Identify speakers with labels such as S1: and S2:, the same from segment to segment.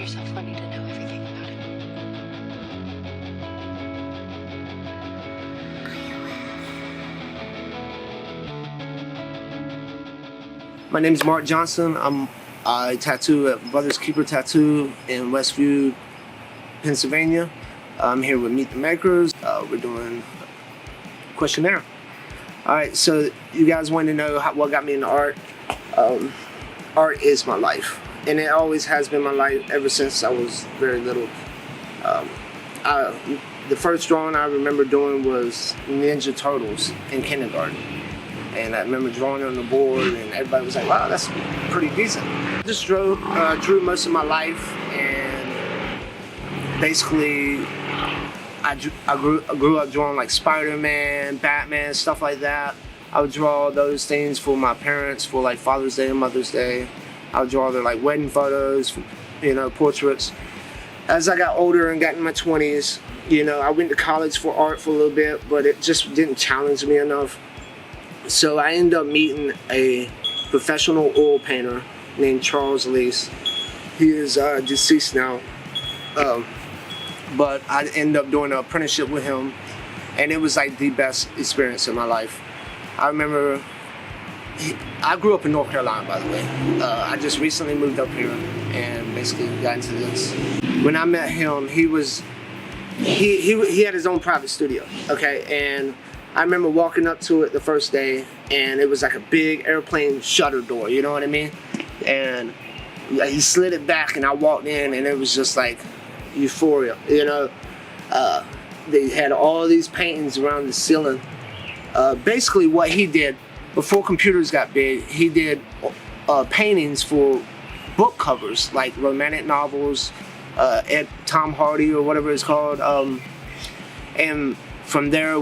S1: find yourself wanting to know everything about it.
S2: My name is Mark Johnson. I tattoo at Brothers Keeper Tattoo in Westview, Pennsylvania. I'm here with Meet the Makers. We're doing a questionnaire. All right, so you guys want to know what got me into art. Art is my life, and it always has been my life ever since I was very little. The first drawing I remember doing was Ninja Turtles in kindergarten. And I remember drawing on the board, and everybody was like, wow, that's pretty decent. I just drew most of my life, and basically I grew up drawing like Spider-Man, Batman, stuff like that. I would draw those things for my parents for like Father's Day and Mother's Day. I would draw their like wedding photos, portraits. As I got older and got in my 20s, I went to college for art for a little bit, but it just didn't challenge me enough. So I ended up meeting a professional oil painter named Charles Lease. He is deceased now, but I ended up doing an apprenticeship with him, and it was like the best experience of my life. I remember, I grew up in North Carolina, by the way. I just recently moved up here and basically got into this. When I met him, he had his own private studio, okay? And I remember walking up to it the first day, and it was like a big airplane shutter door, you know what I mean? And he slid it back, and I walked in, and it was just like euphoria, They had all these paintings around the ceiling. Basically what he did, before computers got big, he did paintings for book covers, like romantic novels, Tom Hardy or whatever it's called. And from there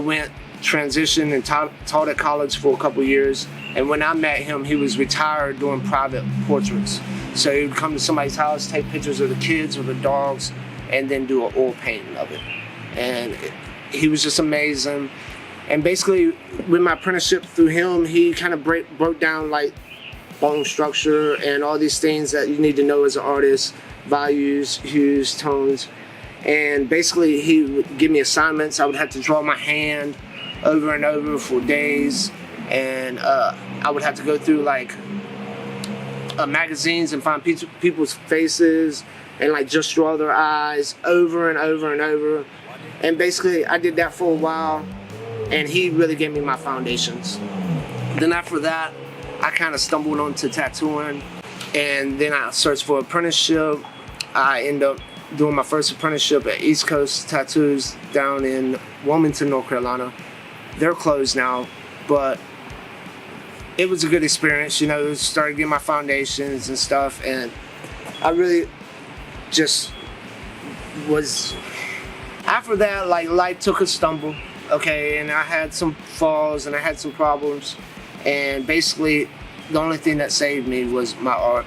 S2: transitioned and taught at college for a couple years. And when I met him, he was retired doing private portraits. So he would come to somebody's house, take pictures of the kids or the dogs, and then do an oil painting of it. And he was just amazing. And basically, with my apprenticeship through him, he kind of broke down like bone structure and all these things that you need to know as an artist, values, hues, tones. And basically, he would give me assignments. I would have to draw my hand over and over for days, and I would have to go through like magazines and find people's faces and like just draw their eyes over and over and over. And basically I did that for a while, and he really gave me my foundations. Then after that, I kind of stumbled onto tattooing, and then I searched for apprenticeship. I ended up doing my first apprenticeship at East Coast Tattoos down in Wilmington, North Carolina. They're closed now, but it was a good experience, started getting my foundations and stuff, and I really just was, after that, like life took a stumble, okay, and I had some falls and I had some problems, and basically the only thing that saved me was my art.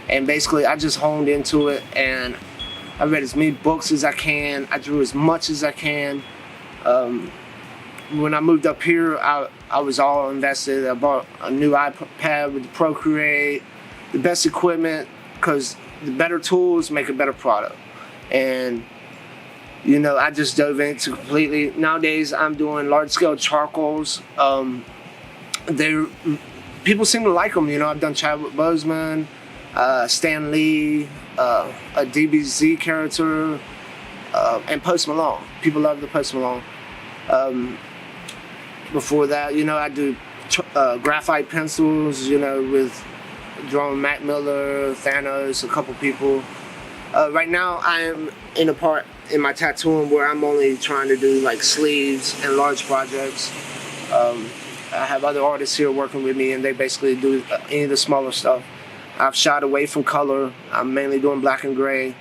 S2: And basically I just honed into it, and I read as many books as I can, I drew as much as I can. When I moved up here, I was all invested. I bought a new iPad with the Procreate, the best equipment, because the better tools make a better product. And, I just dove into completely. Nowadays, I'm doing large-scale charcoals. People seem to like them. I've done Chadwick Boseman, Stan Lee, a DBZ character, and Post Malone. People love the Post Malone. Before that, I do graphite pencils, with drawing Mac Miller, Thanos, a couple people. Right now, I am in a part in my tattooing where I'm only trying to do like sleeves and large projects. I have other artists here working with me, and they basically do any of the smaller stuff. I've shied away from color. I'm mainly doing black and gray.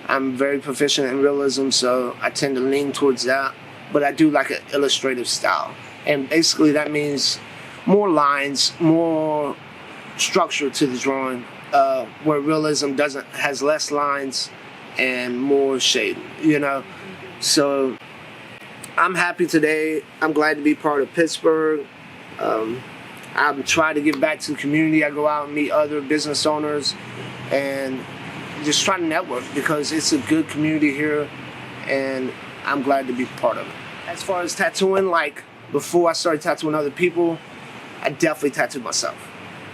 S2: I'm very proficient in realism, so I tend to lean towards that. But I do like an illustrative style. And basically that means more lines, more structure to the drawing, where realism has less lines and more shading, So I'm happy today. I'm glad to be part of Pittsburgh. I'm trying to give back to the community. I go out and meet other business owners and just try to network because it's a good community here, and I'm glad to be part of it. As far as tattooing, like before I started tattooing other people, I definitely tattooed myself,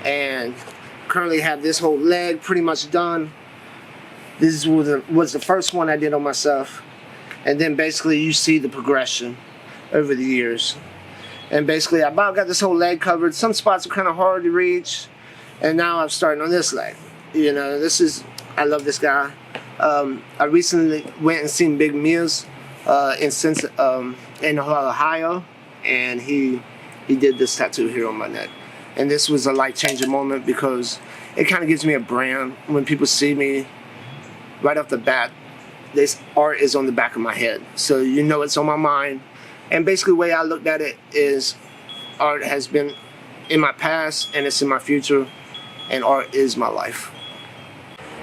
S2: and currently have this whole leg pretty much done. This was the first one I did on myself, and then basically you see the progression over the years. And basically I about got this whole leg covered. Some spots are kind of hard to reach, and now I'm starting on this leg. You know, I love this guy. I recently went and seen Big Mia's in Ohio, and he did this tattoo here on my neck. And this was a life-changing moment because it kind of gives me a brand. When people see me, right off the bat, this art is on the back of my head. So you know it's on my mind. And basically the way I looked at it is art has been in my past and it's in my future, and art is my life.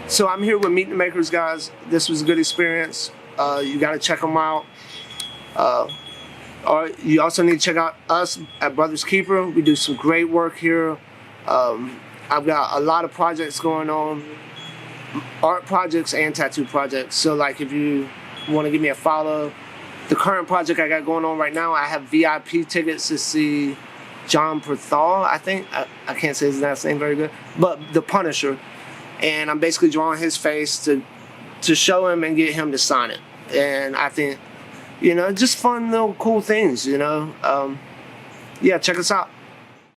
S2: So I'm here with Meet the Makers, guys. This was a good experience. You got to check them out. You also need to check out us at Brothers Keeper. We do some great work here. I've got a lot of projects going on, art projects and tattoo projects. So like if you want to give me a follow, the current project I got going on right now, I have VIP tickets to see John Perthal, I think. I can't say his last name very good, but the Punisher. And I'm basically drawing his face to show him and get him to sign it. And I think, you know, just fun little cool things, you know. Yeah, check us out.